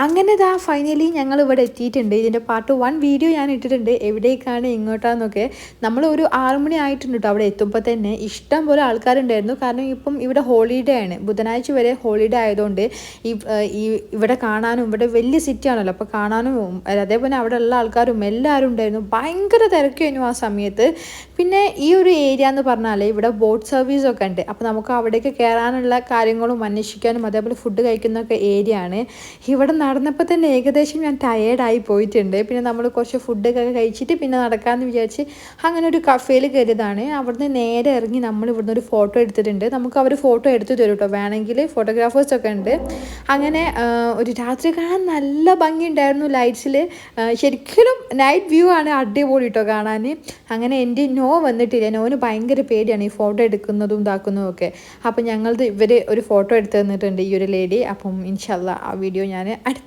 അങ്ങനെ ദാ ഫൈനലി ഞങ്ങൾ ഇവിടെ എത്തിയിട്ടുണ്ട്. ഇതിൻ്റെ പാർട്ട് 1 വീഡിയോ ഞാൻ ഇട്ടിട്ടുണ്ട്, എവിടേക്കാണ് എങ്ങോട്ടാന്നൊക്കെ. നമ്മൾ ഒരു 6 മണി ആയിട്ടുണ്ട് കേട്ടോ അവിടെ എത്തുമ്പോൾ തന്നെ. ഇഷ്ടം പോലെ ആൾക്കാരുണ്ടായിരുന്നു. കാരണം ഇപ്പം ഇവിടെ ഹോളിഡേ ആണ്, ബുധനാഴ്ച വരെ ഹോളിഡേ ആയതുകൊണ്ട് ഇവിടെ കാണാനും, ഇവിടെ വലിയ സിറ്റി ആണല്ലോ, അപ്പോൾ കാണാനും അതേപോലെ അവിടെ ഉള്ള ആൾക്കാരും എല്ലാവരും ഉണ്ടായിരുന്നു. ഭയങ്കര തിരക്കായിരുന്നു ആ സമയത്ത്. പിന്നെ ഈ ഒരു ഏരിയ എന്ന് പറഞ്ഞാൽ ഇവിടെ ബോട്ട് സർവീസൊക്കെ ഉണ്ട്. അപ്പോൾ നമുക്ക് അവിടേക്ക് കയറാനുള്ള കാര്യങ്ങളും അന്വേഷിക്കാനും അതേപോലെ ഫുഡ് കഴിക്കുന്നൊക്കെ ഏരിയ ആണ്. ഇവിടെ നടന്നപ്പോൾ തന്നെ ഏകദേശം ഞാൻ ടയേർഡായി പോയിട്ടുണ്ട്. പിന്നെ നമ്മൾ കുറച്ച് ഫുഡൊക്കെ കഴിച്ചിട്ട് പിന്നെ നടക്കാമെന്ന് വിചാരിച്ച് അങ്ങനെ ഒരു കഫേയിൽ കയറിയതാണ്. അവിടുന്ന് നേരെ ഇറങ്ങി നമ്മൾ ഇവിടുന്ന് ഒരു ഫോട്ടോ എടുത്തിട്ടുണ്ട്. നമുക്ക് അവർ ഫോട്ടോ എടുത്ത് തരും കേട്ടോ, വേണമെങ്കിൽ ഫോട്ടോഗ്രാഫേഴ്സൊക്കെ ഉണ്ട്. അങ്ങനെ ഒരു രാത്രി കാണാൻ നല്ല ഭംഗിയുണ്ടായിരുന്നു ലൈറ്റ്സിൽ. ശരിക്കും നൈറ്റ് വ്യൂ ആണ്, അടിപൊളി കേട്ടോ കാണാൻ. അങ്ങനെ എൻ്റെ നോ വന്നിട്ടില്ല, നോന് ഭയങ്കര പേടിയാണ് ഈ ഫോട്ടോ എടുക്കുന്നതും ഇതാക്കുന്നതും ഒക്കെ. അപ്പം ഇവർ ഒരു ഫോട്ടോ എടുത്ത് തന്നിട്ടുണ്ട്, ഈ ഒരു ലേഡി. അപ്പം ഇൻഷാല്ലാ ആ വീഡിയോ ഞാൻ